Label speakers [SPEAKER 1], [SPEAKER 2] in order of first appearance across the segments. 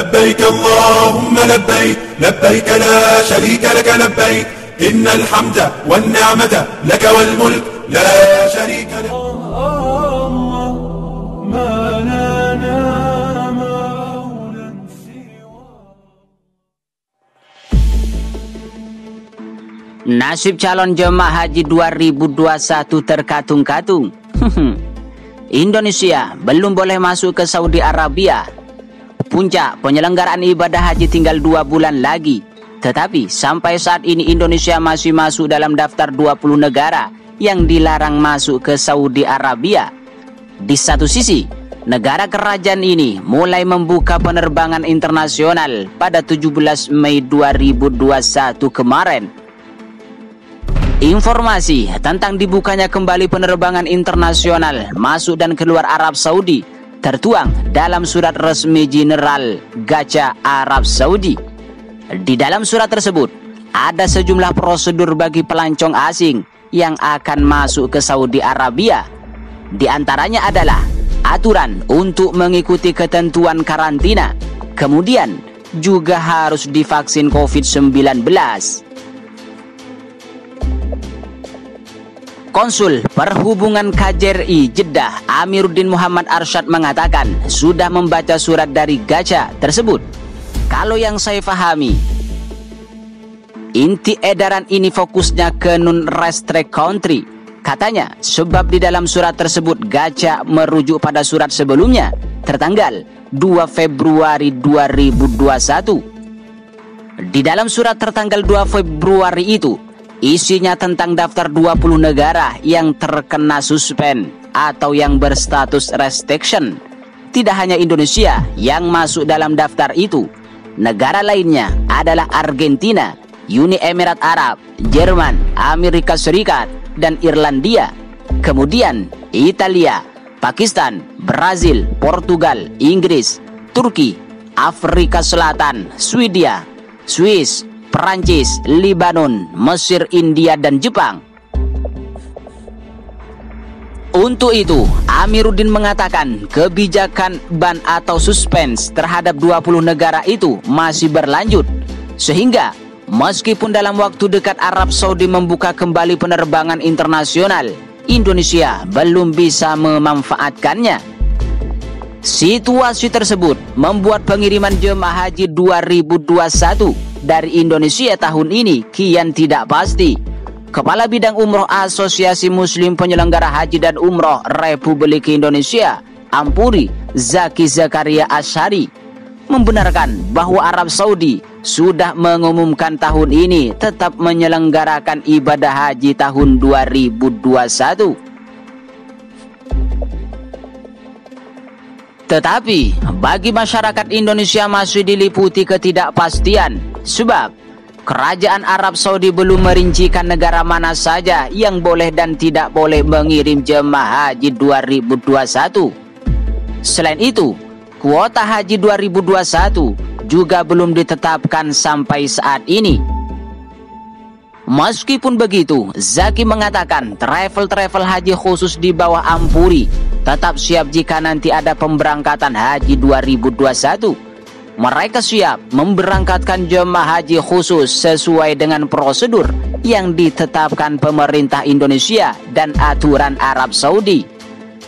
[SPEAKER 1] لبيك اللهم لبيك لبيك لا شريك لك لبيك إن الحمد والنعمة لك والملك لا شريك لك. ما لنا مولى سوى.
[SPEAKER 2] Nasib calon jemaah haji 2021 terkatung-katung. Indonesia belum boleh masuk ke Saudi Arabia. Puncak penyelenggaraan ibadah haji tinggal 2 bulan lagi. Tetapi sampai saat ini Indonesia masih masuk dalam daftar 20 negara yang dilarang masuk ke Saudi Arabia. Di satu sisi, negara kerajaan ini mulai membuka penerbangan internasional pada 17 Mei 2021 kemarin. Informasi tentang dibukanya kembali penerbangan internasional masuk dan keluar Arab Saudi tertuang dalam surat resmi General Gacha Arab Saudi. Di dalam surat tersebut ada sejumlah prosedur bagi pelancong asing yang akan masuk ke Saudi Arabia. Di antaranya adalah aturan untuk mengikuti ketentuan karantina, kemudian juga harus divaksin COVID-19. Konsul Perhubungan KJRI Jeddah Amiruddin Muhammad Arsyad mengatakan sudah membaca surat dari Gacha tersebut. Kalau yang saya pahami, inti edaran ini fokusnya ke non-restrict country. Katanya sebab di dalam surat tersebut Gacha merujuk pada surat sebelumnya tertanggal 2 Februari 2021. Di dalam surat tertanggal 2 Februari itu isinya tentang daftar 20 negara yang terkena suspend atau yang berstatus restriction. Tidak hanya Indonesia yang masuk dalam daftar itu. Negara lainnya adalah Argentina, Uni Emirat Arab, Jerman, Amerika Serikat, dan Irlandia. Kemudian Italia, Pakistan, Brazil, Portugal, Inggris, Turki, Afrika Selatan, Swedia, Swiss, Perancis, Lebanon, Mesir, India, dan Jepang. Untuk itu, Amiruddin mengatakan kebijakan ban atau suspense terhadap 20 negara itu masih berlanjut. Sehingga, meskipun dalam waktu dekat Arab Saudi membuka kembali penerbangan internasional, Indonesia belum bisa memanfaatkannya. Situasi tersebut membuat pengiriman jemaah haji 2021 dari Indonesia tahun ini kian tidak pasti. Kepala Bidang Umroh Asosiasi Muslim Penyelenggara Haji dan Umroh Republik Indonesia, Ampuri Zaki Zakaria Asyari, membenarkan bahwa Arab Saudi sudah mengumumkan tahun ini tetap menyelenggarakan ibadah haji tahun 2021. Tetapi bagi masyarakat Indonesia masih diliputi ketidakpastian, sebab kerajaan Arab Saudi belum merincikan negara mana saja yang boleh dan tidak boleh mengirim jemaah haji 2021. Selain itu, kuota haji 2021 juga belum ditetapkan sampai saat ini. Meskipun begitu, Zaki mengatakan travel haji khusus di bawah Ampuri tetap siap jika nanti ada pemberangkatan haji 2021. Mereka siap memberangkatkan jemaah haji khusus sesuai dengan prosedur yang ditetapkan pemerintah Indonesia dan aturan Arab Saudi.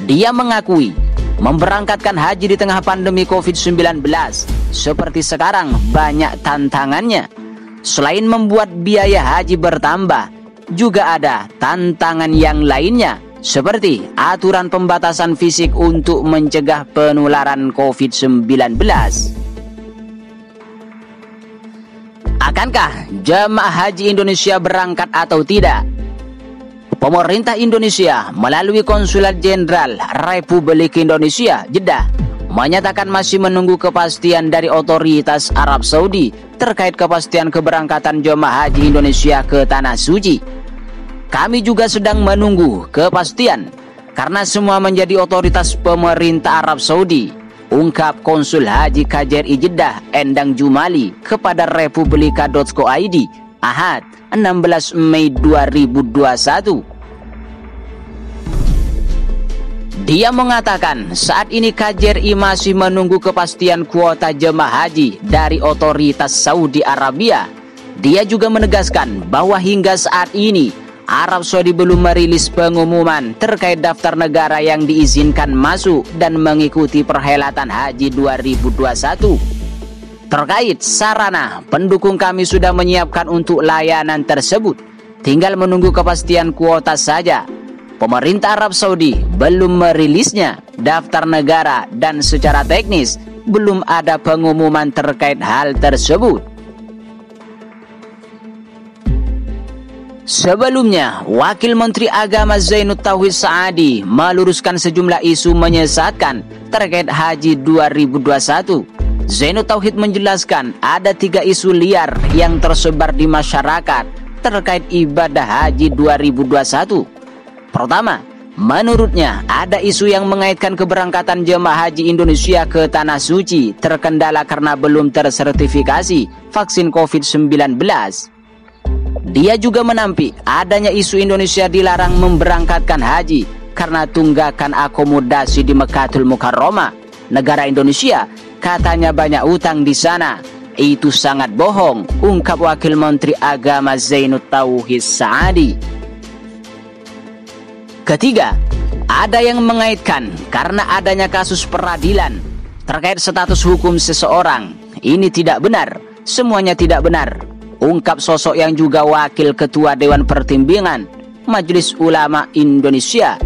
[SPEAKER 2] Dia mengakui memberangkatkan haji di tengah pandemi COVID-19 seperti sekarang banyak tantangannya. Selain membuat biaya haji bertambah, juga ada tantangan yang lainnya seperti aturan pembatasan fisik untuk mencegah penularan COVID-19. Akankah jemaah haji Indonesia berangkat atau tidak? Pemerintah Indonesia melalui Konsulat Jenderal Republik Indonesia Jeddah menyatakan masih menunggu kepastian dari otoritas Arab Saudi terkait kepastian keberangkatan jemaah haji Indonesia ke Tanah Suci. Kami juga sedang menunggu kepastian karena semua menjadi otoritas pemerintah Arab Saudi, ungkap Konsul Haji KJRI Jeddah Endang Jumali kepada Republika.co.id Ahad 16 Mei 2021. Dia mengatakan saat ini KJRI masih menunggu kepastian kuota jemaah haji dari otoritas Saudi Arabia. Dia juga menegaskan bahwa hingga saat ini Arab Saudi belum merilis pengumuman terkait daftar negara yang diizinkan masuk dan mengikuti perhelatan haji 2021. Terkait sarana, pendukung kami sudah menyiapkan untuk layanan tersebut. Tinggal menunggu kepastian kuota saja. Pemerintah Arab Saudi belum merilisnya daftar negara dan secara teknis belum ada pengumuman terkait hal tersebut. Sebelumnya, Wakil Menteri Agama Zainud Tauhid Saadi meluruskan sejumlah isu menyesatkan terkait Haji 2021. Zainud Tauhid menjelaskan ada 3 isu liar yang tersebar di masyarakat terkait ibadah Haji 2021. Pertama, menurutnya ada isu yang mengaitkan keberangkatan jemaah haji Indonesia ke Tanah Suci terkendala karena belum tersertifikasi vaksin COVID-19. Dia juga menampik adanya isu Indonesia dilarang memberangkatkan haji karena tunggakan akomodasi di Mekkatul Mukarramah, negara Indonesia, katanya banyak utang di sana. Itu sangat bohong, ungkap Wakil Menteri Agama Zainud Tauhid Saadi. Ketiga, ada yang mengaitkan karena adanya kasus peradilan terkait status hukum seseorang. Ini tidak benar, semuanya tidak benar, ungkap sosok yang juga Wakil Ketua Dewan Pertimbangan Majelis Ulama Indonesia.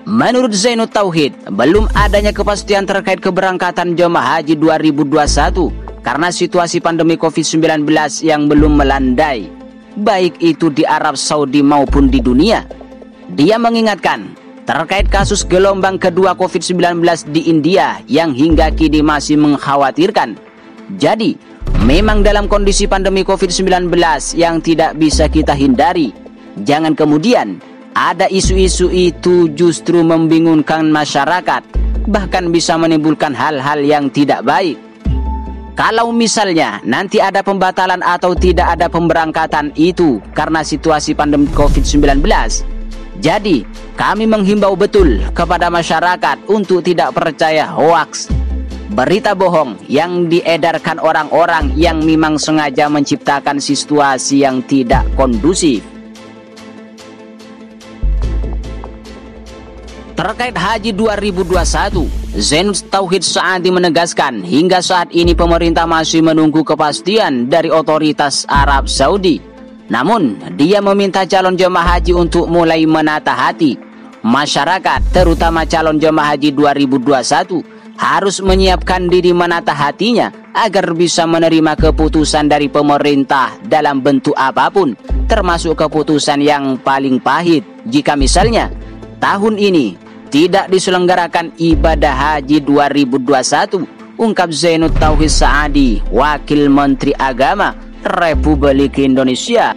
[SPEAKER 2] Menurut Zainud Tauhid, belum adanya kepastian terkait keberangkatan jemaah haji 2021 karena situasi pandemi COVID-19 yang belum melandai, baik itu di Arab Saudi maupun di dunia. Dia mengingatkan terkait kasus gelombang kedua COVID-19 di India yang hingga kini masih mengkhawatirkan. Jadi, memang dalam kondisi pandemi COVID-19 yang tidak bisa kita hindari. Jangan kemudian ada isu-isu itu justru membingungkan masyarakat, bahkan bisa menimbulkan hal-hal yang tidak baik. Kalau misalnya nanti ada pembatalan atau tidak ada pemberangkatan itu karena situasi pandemi COVID-19, jadi kami menghimbau betul kepada masyarakat untuk tidak percaya hoaks, berita bohong yang diedarkan orang-orang yang memang sengaja menciptakan situasi yang tidak kondusif. Terkait Haji 2021, Zainud Tauhid Saadi menegaskan hingga saat ini pemerintah masih menunggu kepastian dari otoritas Arab Saudi. Namun, dia meminta calon jemaah haji untuk mulai menata hati. Masyarakat, terutama calon jemaah haji 2021, harus menyiapkan diri menata hatinya agar bisa menerima keputusan dari pemerintah dalam bentuk apapun, termasuk keputusan yang paling pahit jika misalnya tahun ini tidak diselenggarakan ibadah haji 2021, ungkap Zainud Tauhid Saadi, Wakil Menteri Agama Republik Indonesia.